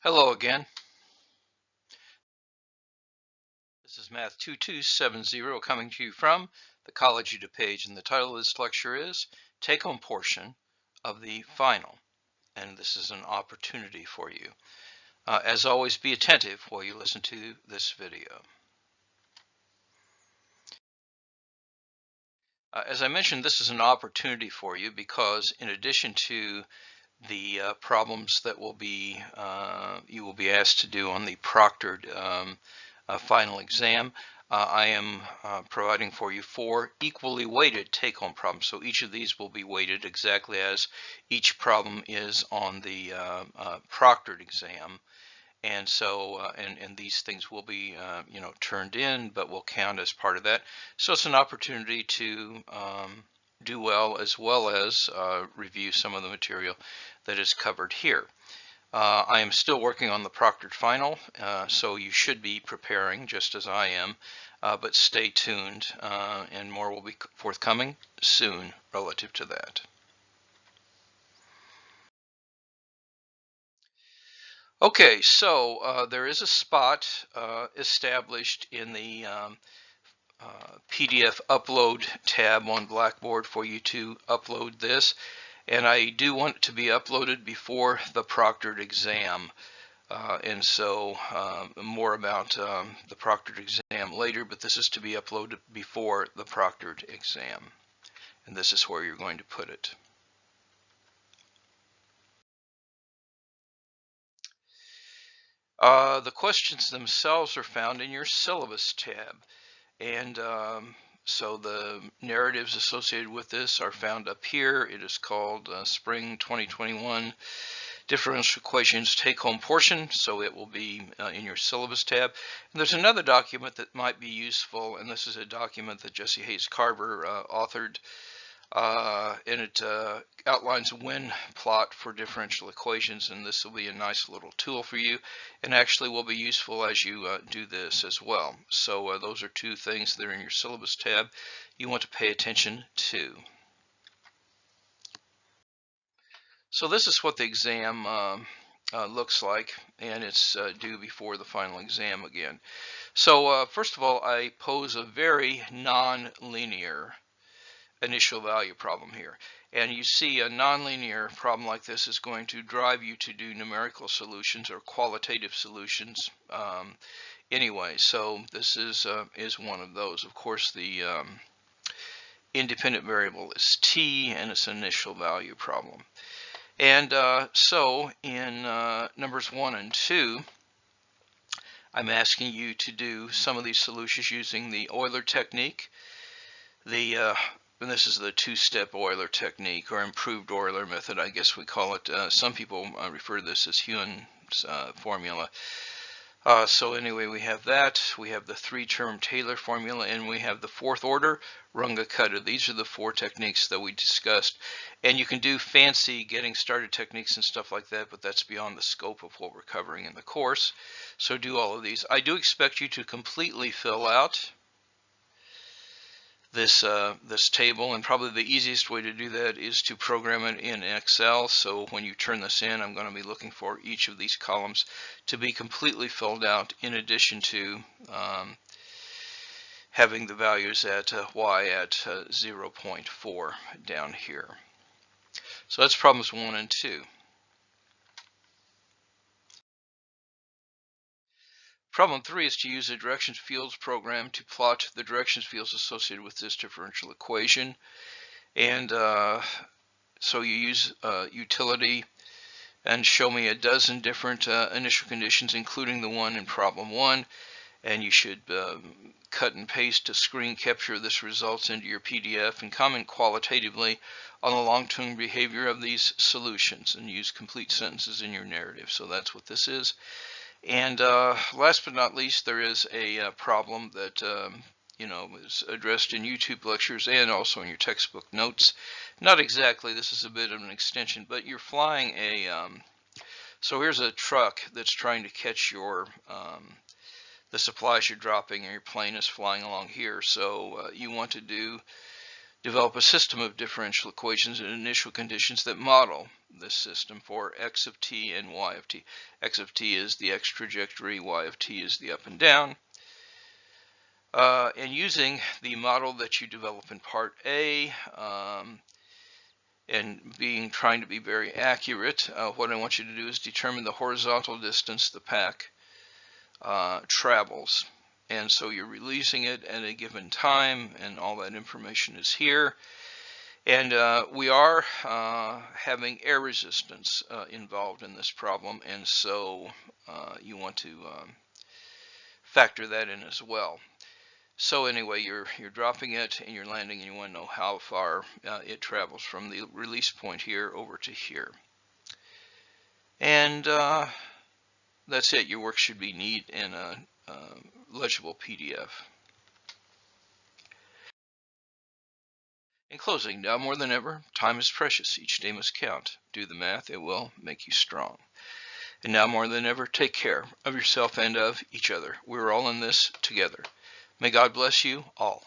Hello again. This is Math 2270 coming to you from the College of DuPage, and the title of this lecture is Take-Home Portion of the Final, and this is an opportunity for you. As always, be attentive while you listen to this video. As I mentioned, this is an opportunity for you because in addition to the problems that you will be asked to do on the proctored final exam, I am providing for you 4 equally weighted take-home problems. So each of these will be weighted exactly as each problem is on the proctored exam. And so, and these things will be, turned in, but will count as part of that. So it's an opportunity to do well as review some of the material that is covered here. I am still working on the proctored final, so you should be preparing just as I am, but stay tuned, and more will be forthcoming soon relative to that. Okay, so there is a spot established in the PDF upload tab on Blackboard for you to upload this, and I do want it to be uploaded before the proctored exam. And so more about the proctored exam later, but this is to be uploaded before the proctored exam. And this is where you're going to put it. The questions themselves are found in your syllabus tab. And so the narratives associated with this are found up here. It is called Spring 2021 Differential Equations Take-Home Portion, so it will be in your syllabus tab. And there's another document that might be useful, and this is a document that Jesse Hayes Carver authored, and it outlines a win plot for differential equations, and this will be a nice little tool for you, and actually will be useful as you do this as well. So those are 2 things that are in your syllabus tab you want to pay attention to. So this is what the exam looks like, and it's due before the final exam again. So first of all, I pose a very non-linear initial value problem here. And you see a nonlinear problem like this is going to drive you to do numerical solutions or qualitative solutions anyway. So this is one of those. Of course, the independent variable is t, and it's an initial value problem. And so in numbers 1 and 2, I'm asking you to do some of these solutions using the Euler technique. And this is the 2-step Euler technique, or improved Euler method, I guess we call it. Some people refer to this as Heun's formula. So anyway, we have that. We have the 3-term Taylor formula, and we have the 4th order Runge-Kutta. These are the 4 techniques that we discussed. And you can do fancy getting started techniques and stuff like that, but that's beyond the scope of what we're covering in the course. So do all of these. I do expect you to completely fill out this table, and probably the easiest way to do that is to program it in Excel. So when you turn this in, I'm going to be looking for each of these columns to be completely filled out, in addition to having the values at y at 0.4 down here. So that's problems 1 and 2. Problem 3 is to use a directions fields program to plot the directions fields associated with this differential equation. And so you use utility and show me a dozen different initial conditions, including the one in problem 1, and you should cut and paste to screen capture this results into your PDF and comment qualitatively on the long-term behavior of these solutions, and use complete sentences in your narrative. So that's what this is. And last but not least, there is a problem that is addressed in YouTube lectures and also in your textbook notes. Not exactly, this is a bit of an extension, but you're flying a, so here's a truck that's trying to catch your, the supplies you're dropping, and your plane is flying along here. So you want to do develop a system of differential equations and initial conditions that model this system for x of t and y of t. X of t is the x trajectory, y of t is the up and down. And using the model that you develop in part A, and trying to be very accurate, what I want you to do is determine the horizontal distance the pack travels. And so you're releasing it at a given time, and all that information is here. And we are having air resistance involved in this problem, and so you want to factor that in as well. So anyway, you're dropping it and you're landing, and you want to know how far it travels from the release point here over to here. And that's it. Your work should be neat and a legible PDF. In closing, now more than ever, time is precious. Each day must count. Do the math. It will make you strong. And now more than ever, take care of yourself and of each other. We're all in this together. May God bless you all.